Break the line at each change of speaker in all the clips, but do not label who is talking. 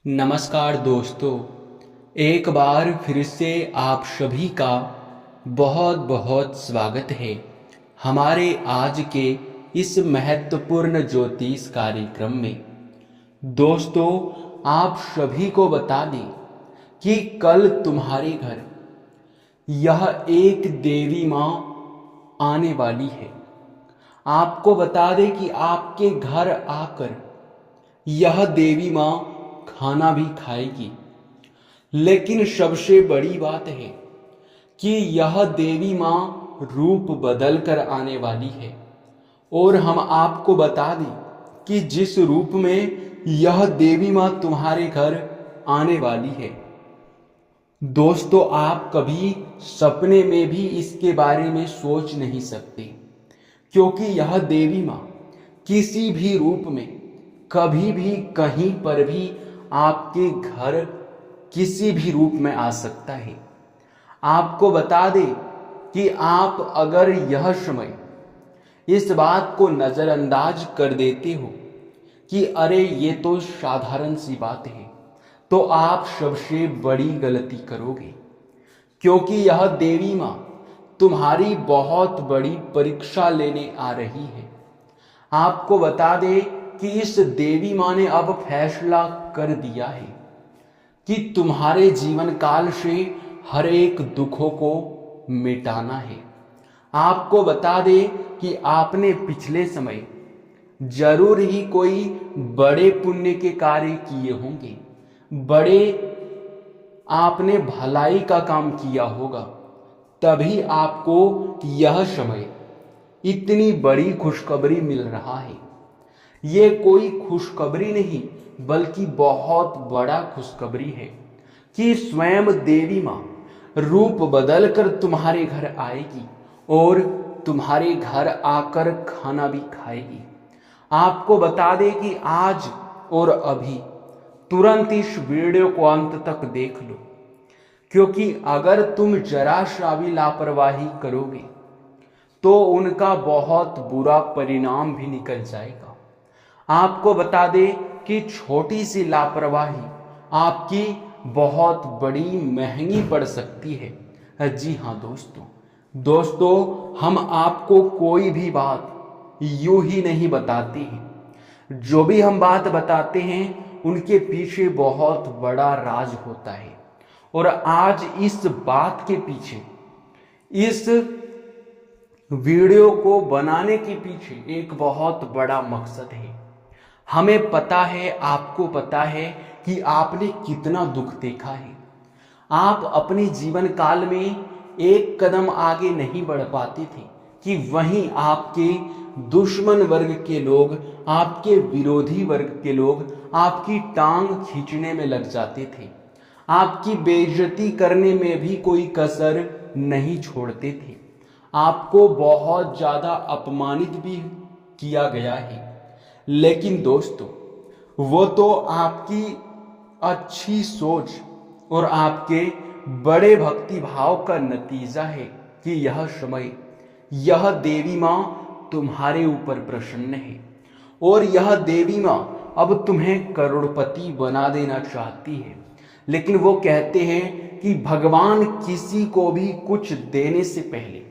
नमस्कार दोस्तों। एक बार फिर से आप सभी का बहुत बहुत स्वागत है हमारे आज के इस महत्वपूर्ण ज्योतिष कार्यक्रम में। दोस्तों, आप सभी को बता दें कि कल तुम्हारे घर यह एक देवी माँ आने वाली है। आपको बता दें कि आपके घर आकर यह देवी माँ खाना भी खाएगी। लेकिन सबसे बड़ी बात है कि यह देवी माँ रूप बदल कर आने वाली है। और हम आपको बता दें कि जिस रूप में यह देवी माँ तुम्हारे घर आने वाली है, दोस्तों, आप कभी सपने में भी इसके बारे में सोच नहीं सकते, क्योंकि यह देवी माँ किसी भी रूप में कभी भी कहीं पर भी आपके घर किसी भी रूप में आ सकता है। आपको बता दें कि आप अगर यह समय इस बात को नजरअंदाज कर देते हो कि अरे ये तो साधारण सी बात है, तो आप सबसे बड़ी गलती करोगे, क्योंकि यह देवी माँ तुम्हारी बहुत बड़ी परीक्षा लेने आ रही है। आपको बता दें कि इस देवी माँ ने अब फैसला कर दिया है कि तुम्हारे जीवन काल से हर एक दुखों को मिटाना है। आपको बता दें कि आपने पिछले समय जरूर ही कोई बड़े पुण्य के कार्य किए होंगे, बड़े आपने भलाई का काम किया होगा, तभी आपको यह समय इतनी बड़ी खुशखबरी मिल रहा है। ये कोई खुशखबरी नहीं बल्कि बहुत बड़ा खुशखबरी है कि स्वयं देवी माँ रूप बदल कर तुम्हारे घर आएगी और तुम्हारे घर आकर खाना भी खाएगी। आपको बता दें कि आज और अभी तुरंत इस वीडियो को अंत तक देख लो, क्योंकि अगर तुम जरा सा भी लापरवाही करोगे तो उनका बहुत बुरा परिणाम भी निकल जाएगा। आपको बता दें कि छोटी सी लापरवाही आपकी बहुत बड़ी महंगी पड़ सकती है। जी हाँ दोस्तों, हम आपको कोई भी बात यूं ही नहीं बताते हैं। जो भी हम बात बताते हैं उनके पीछे बहुत बड़ा राज होता है। और आज इस बात के पीछे, इस वीडियो को बनाने के पीछे एक बहुत बड़ा मकसद है। हमें पता है, आपको पता है कि आपने कितना दुख देखा है। आप अपने जीवन काल में एक कदम आगे नहीं बढ़ पाते थे कि वहीं आपके दुश्मन वर्ग के लोग, आपके विरोधी वर्ग के लोग आपकी टांग खींचने में लग जाते थे। आपकी बेइज्जती करने में भी कोई कसर नहीं छोड़ते थे। आपको बहुत ज्यादा अपमानित भी किया गया है। लेकिन दोस्तों, वो तो आपकी अच्छी सोच और आपके बड़े भक्ति भाव का नतीजा है कि यह समय, यह देवी माँ तुम्हारे ऊपर प्रसन्न है। और यह देवी माँ अब तुम्हें करोड़पति बना देना चाहती है। लेकिन वो कहते हैं कि भगवान किसी को भी कुछ देने से पहले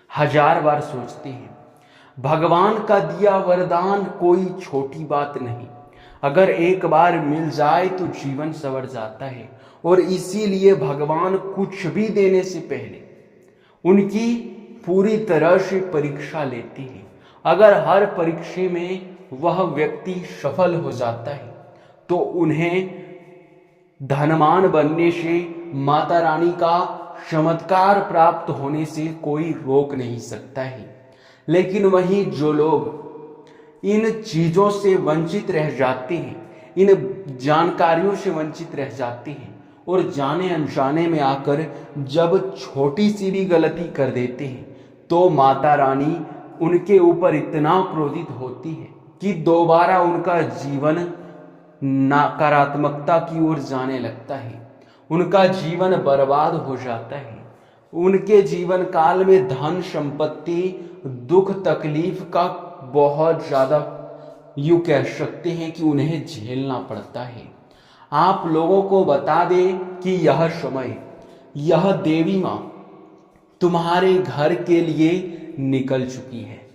1000 बार सोचते हैं। भगवान का दिया वरदान कोई छोटी बात नहीं। अगर एक बार मिल जाए तो जीवन संवर जाता है। और इसीलिए भगवान कुछ भी देने से पहले उनकी पूरी तरह से परीक्षा लेते हैं। अगर हर परीक्षा में वह व्यक्ति सफल हो जाता है तो उन्हें धनवान बनने से, माता रानी का चमत्कार प्राप्त होने से कोई रोक नहीं सकता है। लेकिन वहीं जो लोग इन चीजों से वंचित रह जाते हैं, इन जानकारियों से वंचित रह जाते हैं और जाने अनजाने में आकर जब छोटी सी भी गलती कर देते हैं, तो माता रानी उनके ऊपर इतना क्रोधित होती है कि दोबारा उनका जीवन नकारात्मकता की ओर जाने लगता है। उनका जीवन बर्बाद हो जाता है। उनके जीवन काल में धन संपत्ति, दुख तकलीफ का बहुत ज्यादा यूं कह सकते हैं कि उन्हें झेलना पड़ता है। आप लोगों को बता दे कि यह समय, यह देवी माँ तुम्हारे घर के लिए निकल चुकी है।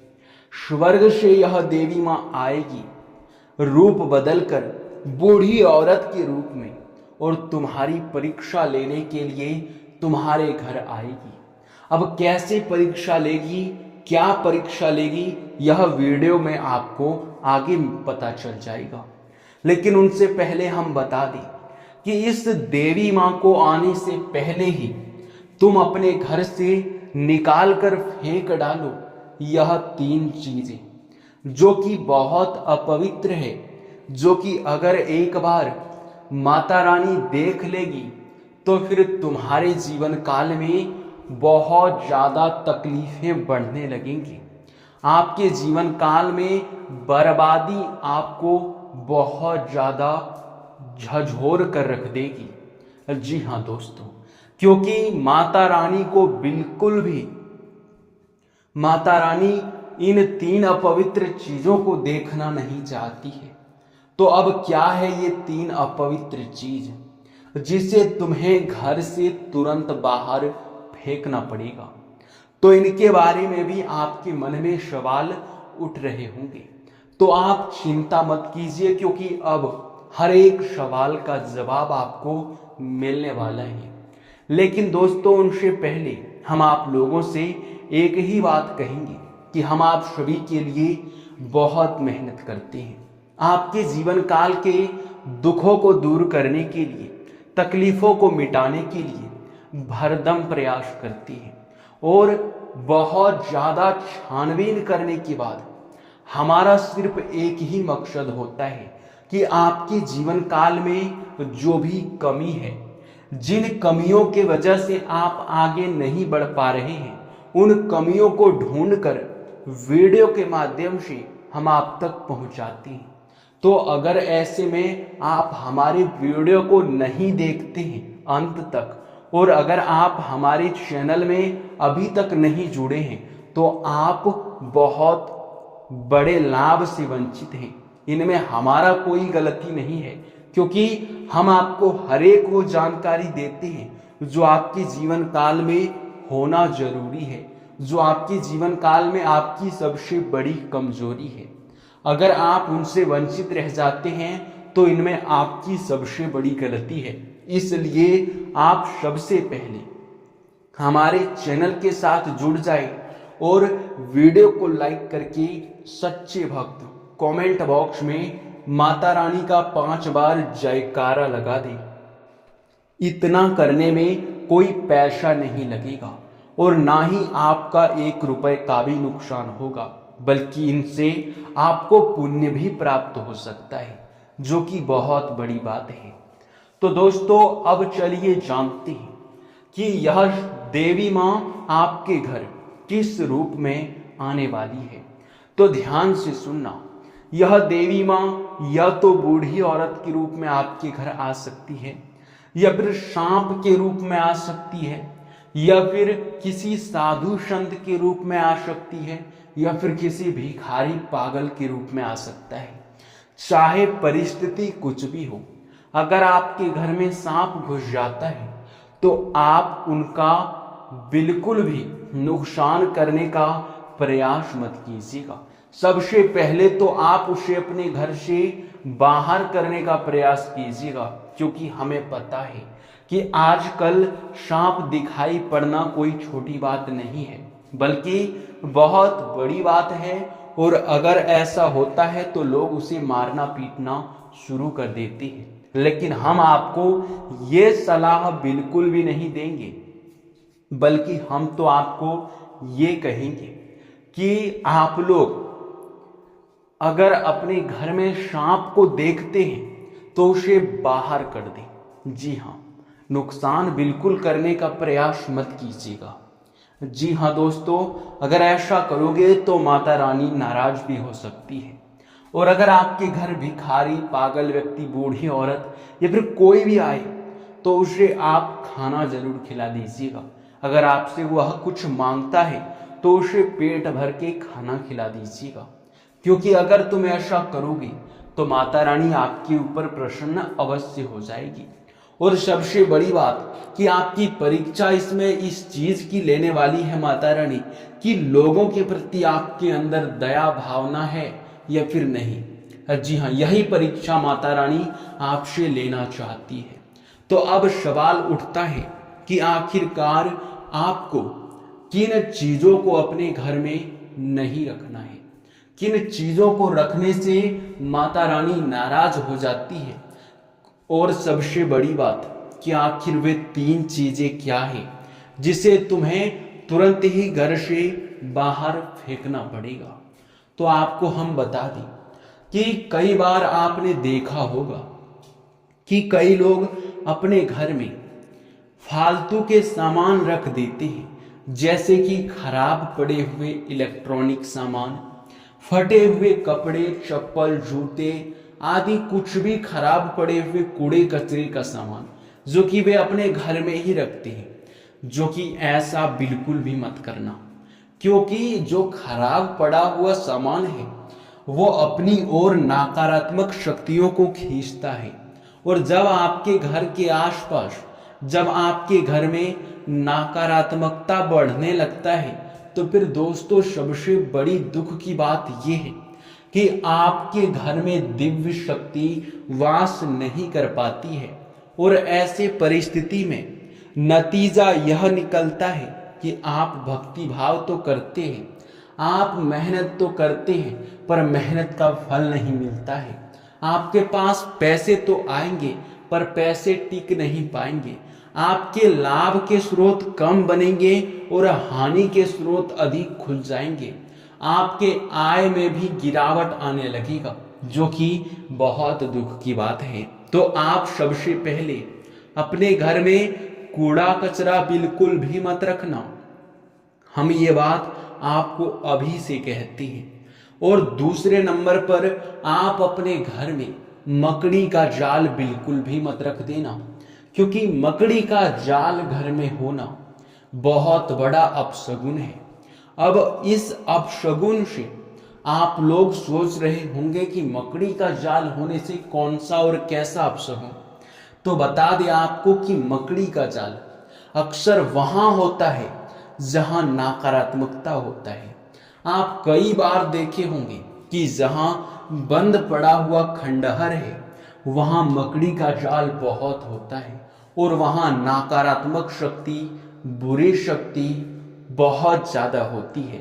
स्वर्ग से यह देवी माँ आएगी रूप बदलकर बूढ़ी औरत के रूप में, और तुम्हारी परीक्षा लेने के लिए तुम्हारे घर आएगी। अब कैसे परीक्षा लेगी, क्या परीक्षा लेगी, यह वीडियो में आपको आगे पता चल जाएगा। लेकिन उनसे पहले हम बता दें कि इस देवी माँ को आने से पहले ही तुम अपने घर से निकाल कर फेंक डालो यह 3 चीजें, जो कि बहुत अपवित्र है, जो कि अगर एक बार माता रानी देख लेगी तो फिर तुम्हारे जीवन काल में बहुत ज्यादा तकलीफें बढ़ने लगेंगी। आपके जीवन काल में बर्बादी आपको बहुत ज्यादा झकझोर कर रख देगी। जी हाँ दोस्तों, क्योंकि माता रानी को बिल्कुल भी, माता रानी इन 3 अपवित्र चीजों को देखना नहीं चाहती है। तो अब क्या है ये 3 अपवित्र चीज जिसे तुम्हें घर से तुरंत बाहर फेंकना पड़ेगा? तो इनके बारे में भी आपके मन में सवाल उठ रहे होंगे, तो आप चिंता मत कीजिए, क्योंकि अब हर एक सवाल का जवाब आपको मिलने वाला है। लेकिन दोस्तों, उनसे पहले हम आप लोगों से एक ही बात कहेंगे कि हम आप सभी के लिए बहुत मेहनत करते हैं। आपके जीवन काल के दुखों को दूर करने के लिए, तकलीफों को मिटाने के लिए भरदम प्रयास करती है, और बहुत ज्यादा छानबीन करने के बाद हमारा सिर्फ एक ही मकसद होता है कि आपके जीवन काल में जो भी कमी है, जिन कमियों के वजह से आप आगे नहीं बढ़ पा रहे हैं, उन कमियों को ढूंढकर वीडियो के माध्यम से हम आप तक पहुंचाते हैं। तो अगर ऐसे में आप हमारे वीडियो को नहीं देखते हैं अंत तक, और अगर आप हमारे चैनल में अभी तक नहीं जुड़े हैं, तो आप बहुत बड़े लाभ से वंचित हैं। इनमें हमारा कोई गलती नहीं है, क्योंकि हम आपको हर एक वो जानकारी देते हैं जो आपके जीवन काल में होना जरूरी है, जो आपके जीवन काल में आपकी सबसे बड़ी कमजोरी है। अगर आप उनसे वंचित रह जाते हैं तो इनमें आपकी सबसे बड़ी गलती है। इसलिए आप सबसे पहले हमारे चैनल के साथ जुड़ जाए और वीडियो को लाइक करके सच्चे भक्त कमेंट बॉक्स में माता रानी का 5 बार जयकारा लगा दें। इतना करने में कोई पैसा नहीं लगेगा और ना ही आपका 1 रुपए का भी नुकसान होगा, बल्कि इनसे आपको पुण्य भी प्राप्त हो सकता है, जो कि बहुत बड़ी बात है। तो दोस्तों, अब चलिए जानते हैं कि यह देवी माँ आपके घर किस रूप में आने वाली है। तो ध्यान से सुनना, यह देवी माँ या तो बूढ़ी औरत के रूप में आपके घर आ सकती है, या फिर सांप के रूप में आ सकती है, या फिर किसी साधु संत के रूप में आ सकती है, या फिर किसी भिखारी पागल के रूप में आ सकता है। चाहे परिस्थिति कुछ भी हो, अगर आपके घर में सांप घुस जाता है तो आप उनका बिल्कुल भी नुकसान करने का प्रयास मत कीजिएगा। सबसे पहले तो आप उसे अपने घर से बाहर करने का प्रयास कीजिएगा, क्योंकि हमें पता है कि आजकल सांप दिखाई पड़ना कोई छोटी बात नहीं है, बल्कि बहुत बड़ी बात है। और अगर ऐसा होता है तो लोग उसे मारना पीटना शुरू कर देते हैं। लेकिन हम आपको ये सलाह बिल्कुल भी नहीं देंगे, बल्कि हम तो आपको ये कहेंगे कि आप लोग अगर अपने घर में सांप को देखते हैं तो उसे बाहर कर दें। जी हाँ, नुकसान बिल्कुल करने का प्रयास मत कीजिएगा। जी हाँ दोस्तों, अगर ऐसा करोगे तो माता रानी नाराज भी हो सकती है। और अगर आपके घर भिखारी, पागल व्यक्ति, बूढ़ी औरत या फिर कोई भी आए तो उसे आप खाना जरूर खिला दीजिएगा। अगर आपसे वह कुछ मांगता है तो उसे पेट भर के खाना खिला दीजिएगा, क्योंकि अगर तुम ऐसा करोगे तो माता रानी आपके ऊपर प्रसन्न अवश्य हो जाएगी। और सबसे बड़ी बात कि आपकी परीक्षा इसमें इस चीज की लेने वाली है माता रानी कि लोगों के प्रति आपके अंदर दया भावना है या फिर नहीं। जी हाँ, यही परीक्षा माता रानी आपसे लेना चाहती है। तो अब सवाल उठता है कि आखिरकार आपको किन चीजों को अपने घर में नहीं रखना है, किन चीजों को रखने से माता रानी नाराज हो जाती है, और सबसे बड़ी बात कि आखिर वे 3 चीजें क्या है जिसे तुम्हें तुरंत ही घर से बाहर फेंकना पड़ेगा। तो आपको हम बता दें कि कई बार आपने देखा होगा कि कई लोग अपने घर में फालतू के सामान रख देते हैं, जैसे कि खराब पड़े हुए इलेक्ट्रॉनिक सामान, फटे हुए कपड़े, चप्पल, जूते आदि कुछ भी खराब पड़े हुए कूड़े कचरे का सामान जो कि वे अपने घर में ही रखते हैं, जो कि ऐसा बिल्कुल भी मत करना। क्योंकि जो खराब पड़ा हुआ सामान है वो अपनी ओर नकारात्मक शक्तियों को खींचता है, और जब आपके घर के आसपास, जब आपके घर में नकारात्मकता बढ़ने लगता है तो फिर दोस्तों सबसे बड़ी दुख की बात यह है कि आपके घर में दिव्य शक्ति वास नहीं कर पाती है। और ऐसे परिस्थिति में नतीजा यह निकलता है कि आप भक्ति भाव तो करते हैं, आप मेहनत तो करते हैं, पर मेहनत का फल नहीं मिलता है। आपके पास पैसे तो आएंगे पर पैसे टिक नहीं पाएंगे। आपके लाभ के स्रोत कम बनेंगे और हानि के स्रोत अधिक खुल जाएंगे। आपके आय में भी गिरावट आने लगेगा, जो कि बहुत दुख की बात है। तो आप सबसे पहले अपने घर में कूड़ा कचरा बिल्कुल भी मत रखना। हम ये बात आपको अभी से कहते हैं। और दूसरे नंबर पर आप अपने घर में मकड़ी का जाल बिल्कुल भी मत रख देना, क्योंकि मकड़ी का जाल घर में होना बहुत बड़ा अपशगुन है। अब इस अपशगुन से आप लोग सोच रहे होंगे कि मकड़ी का जाल होने से कौन सा और कैसा अपशगुन। तो बता दें आपको कि मकड़ी का जाल अक्सर वहां होता है जहां नकारात्मकता होता है। आप कई बार देखे होंगे कि जहां बंद पड़ा हुआ खंडहर है वहां मकड़ी का जाल बहुत होता है, और वहां नकारात्मक शक्ति, बुरी शक्ति बहुत ज्यादा होती है।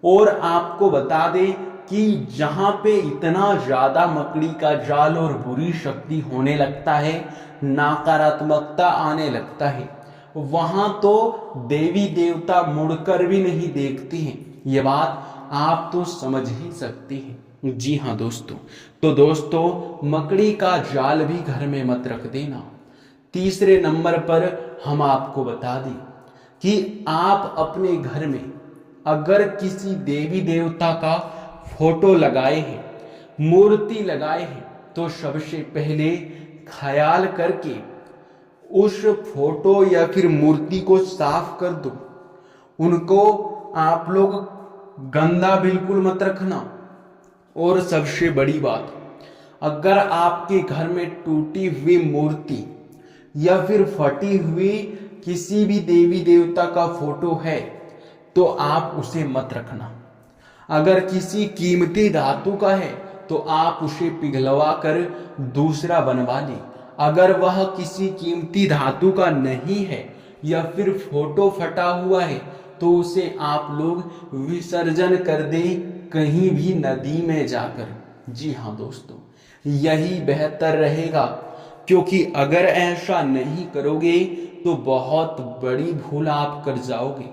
और आपको बता दें कि जहां पे इतना ज्यादा मकड़ी का जाल और बुरी शक्ति होने लगता है, नकारात्मकता आने लगता है, वहां तो देवी देवता मुड़कर भी नहीं देखते हैं। ये बात आप तो समझ ही सकते हैं। जी हाँ दोस्तों, तो दोस्तों मकड़ी का जाल भी घर में मत रख देना। तीसरे नंबर पर हम आपको बता दें कि आप अपने घर में अगर किसी देवी देवता का फोटो लगाए हैं, मूर्ति लगाए हैं, तो सबसे पहले ख्याल करके उस फोटो या फिर मूर्ति को साफ कर दो। उनको आप लोग गंदा बिल्कुल मत रखना। और सबसे बड़ी बात, अगर आपके घर में टूटी हुई मूर्ति या फिर फटी हुई किसी भी देवी देवता का फोटो है तो आप उसे मत रखना। अगर किसी कीमती धातु का है तो आप उसे पिघलवा कर दूसरा बनवा लें। अगर वह किसी कीमती धातु का नहीं है या फिर फोटो फटा हुआ है तो उसे आप लोग विसर्जन कर दें कहीं भी नदी में जाकर। जी हाँ दोस्तों, यही बेहतर रहेगा, क्योंकि अगर ऐसा नहीं करोगे तो बहुत बड़ी भूल आप कर जाओगे।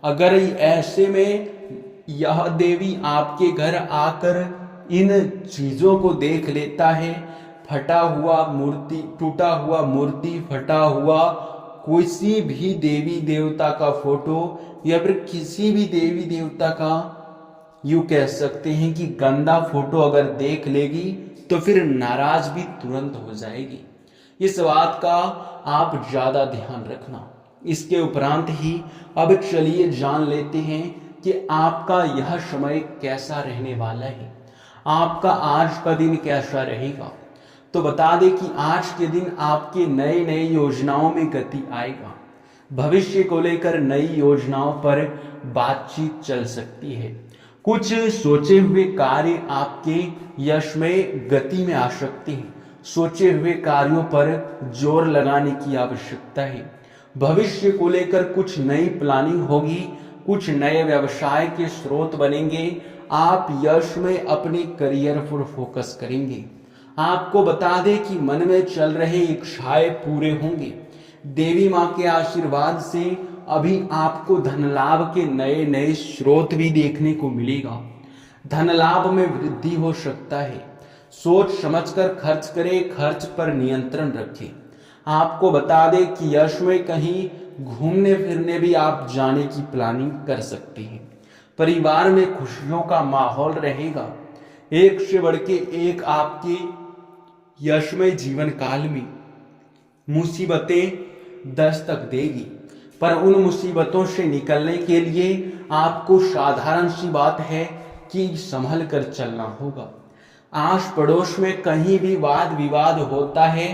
अगर ऐसे में यह देवी आपके घर आकर इन चीजों को देख लेता है, फटा हुआ मूर्ति, टूटा हुआ मूर्ति, फटा हुआ किसी भी देवी देवता का फोटो या फिर किसी भी देवी देवता का, यूं कह सकते हैं कि गंदा फोटो अगर देख लेगी तो फिर नाराज भी तुरंत हो जाएगी। इस बात का आप ज्यादा ध्यान रखना। इसके उपरांत ही अब चलिए जान लेते हैं कि आपका यह समय कैसा रहने वाला है। आपका आज का दिन कैसा रहेगा। तो बता दें कि आज के दिन आपके नए नए योजनाओं में गति आएगा। भविष्य को लेकर नई योजनाओं पर बातचीत चल सकती है। कुछ सोचे हुए कार्य आपके यश में गति में आ सकते हैं। सोचे हुए कार्यों पर जोर लगाने की आवश्यकता है। भविष्य को लेकर कुछ नई प्लानिंग होगी, कुछ नए व्यवसाय के स्रोत बनेंगे। आप यश में अपने करियर पर फोकस करेंगे। आपको बता दें कि मन में चल रहे इच्छाएं पूरे होंगे। देवी मां के आशीर्वाद से अभी आपको धन लाभ के नए नए स्रोत भी देखने को मिलेगा। धन लाभ में वृद्धि हो सकता है। सोच समझकर खर्च करें, खर्च पर नियंत्रण रखें। आपको बता दें कि यश में कहीं घूमने फिरने भी आप जाने की प्लानिंग कर सकते हैं। परिवार में खुशियों का माहौल रहेगा। एक से बढ़ के एक आपके यशमय जीवन काल में मुसीबतें दस्तक देगी, पर उन मुसीबतों से निकलने के लिए आपको साधारण सी बात है कि संभल कर चलना होगा। आस पड़ोस में कहीं भी वाद विवाद होता है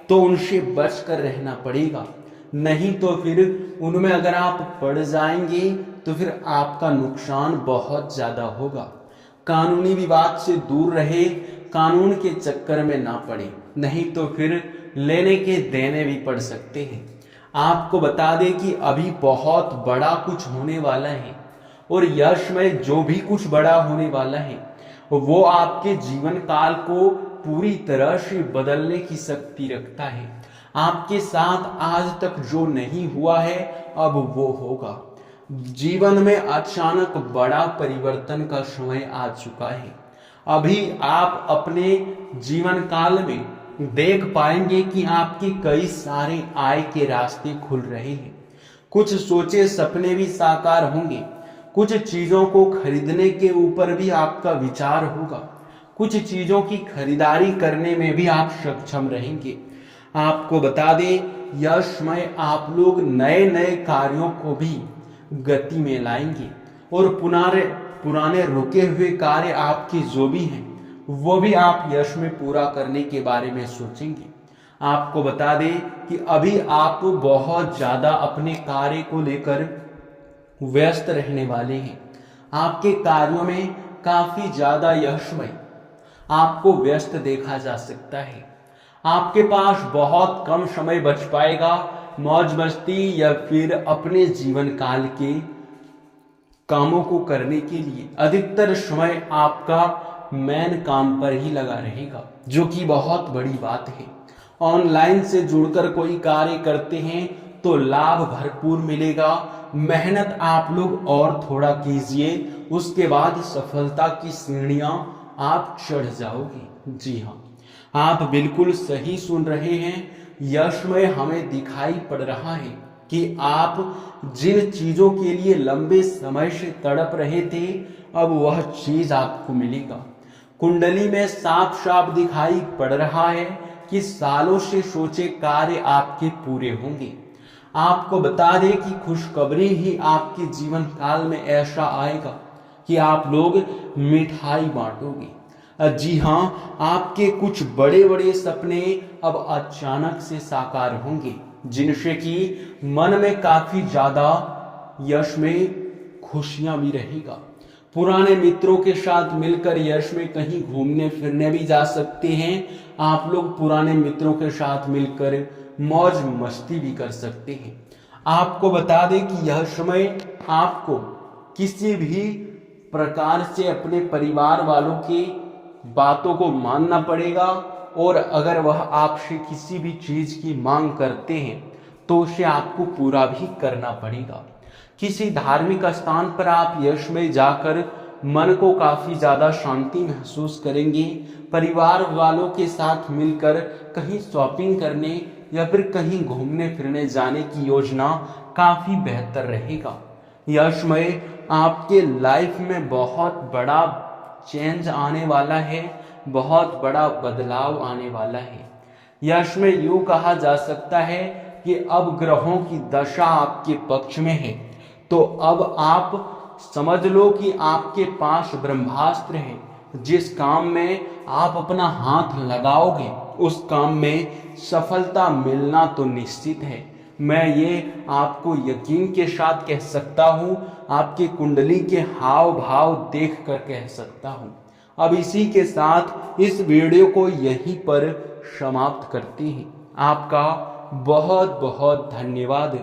तो उनसे बच कर रहना पड़ेगा, नहीं तो फिर उनमें अगर आप पड़ जाएंगे तो फिर आपका नुकसान बहुत ज्यादा होगा। कानूनी विवाद से दूर रहे, कानून के चक्कर में ना पड़े, नहीं तो फिर लेने के देने भी पड़ सकते हैं। आपको बता दें कि अभी बहुत बड़ा कुछ होने वाला है और यश में जो भी कुछ बड़ा होने वाला है वो आपके जीवन काल को पूरी तरह से बदलने की शक्ति रखता है। आपके साथ आज तक जो नहीं हुआ है अब वो होगा। जीवन में अचानक बड़ा परिवर्तन का समय आ चुका है। अभी आप अपने जीवन काल में देख पाएंगे कि आपके कई सारे आय के रास्ते खुल रहे हैं। कुछ सोचे सपने भी साकार होंगे। कुछ चीजों को खरीदने के ऊपर भी आपका विचार होगा। कुछ चीजों की खरीदारी करने में भी आप सक्षम रहेंगे। आपको बता दें यश में आप लोग नए नए कार्यों को भी गति में लाएंगे और पुराने रुके हुए कार्य आपके जो भी हैं वो भी आप यश में पूरा करने के बारे में सोचेंगे। आपको बता दें कि अभी आप बहुत ज्यादा अपने कार्य को लेकर व्यस्त रहने वाले हैं। आपके कार्यों में काफी ज्यादा यशमय आपको व्यस्त देखा जा सकता है। आपके पास बहुत कम समय बच पाएगा मौज मस्ती या फिर अपने जीवन काल के कामों को करने के लिए। अधिकतर समय आपका मेन काम पर ही लगा रहेगा, जो कि बहुत बड़ी बात है। ऑनलाइन से जुड़कर कोई कार्य करते हैं तो लाभ भरपूर मिलेगा। मेहनत आप लोग और थोड़ा कीजिए, उसके बाद सफलता की सीढ़ियां आप चढ़ जाओगे। जी हाँ, आप बिल्कुल सही सुन रहे हैं। यश में हमें दिखाई पड़ रहा है कि आप जिन चीजों के लिए लंबे समय से तड़प रहे थे अब वह चीज आपको मिलेगा। कुंडली में साफ साफ दिखाई पड़ रहा है कि सालों से सोचे कार्य आपके पूरे होंगे। आपको बता दें कि खुशखबरी ही आपके जीवन काल में ऐसा आएगा कि आप लोग मिठाई बांटोगे। जी हाँ, आपके कुछ बड़े बड़े सपने अब अचानक से साकार होंगे, जिनसे कि मन में काफी ज्यादा यश में खुशियां भी रहेगा। पुराने मित्रों के साथ मिलकर यश में कहीं घूमने फिरने भी जा सकते हैं। आप लोग पुराने मित्रों के साथ मिलकर मौज मस्ती भी कर सकते हैं। आपको बता दें कि यह समय आपको किसी भी प्रकार से अपने परिवार वालों की बातों को मानना पड़ेगा और अगर वह आपसे किसी भी चीज की मांग करते हैं तो उसे आपको पूरा भी करना पड़ेगा। किसी धार्मिक स्थान पर आप यश में जाकर मन को काफी ज्यादा शांति महसूस करेंगे। परिवार वालों के साथ मिलकर कहीं शॉपिंग करने या फिर कहीं घूमने फिरने जाने की योजना काफी बेहतर रहेगा। यश में आपके लाइफ में बहुत बड़ा चेंज आने वाला है, बहुत बड़ा बदलाव आने वाला है। यश में यूं कहा जा सकता है कि अब ग्रहों की दशा आपके पक्ष में है, तो अब आप समझ लो कि आपके पास ब्रह्मास्त्र है जिस काम में आप अपना हाथ लगाओगे उस काम में सफलता मिलना तो निश्चित है। मैं ये आपको यकीन के साथ कह सकता हूँ, आपकी कुंडली के हाव भाव देख कर कह सकता हूँ। अब इसी के साथ इस वीडियो को यहीं पर समाप्त करते हैं। आपका बहुत बहुत धन्यवाद।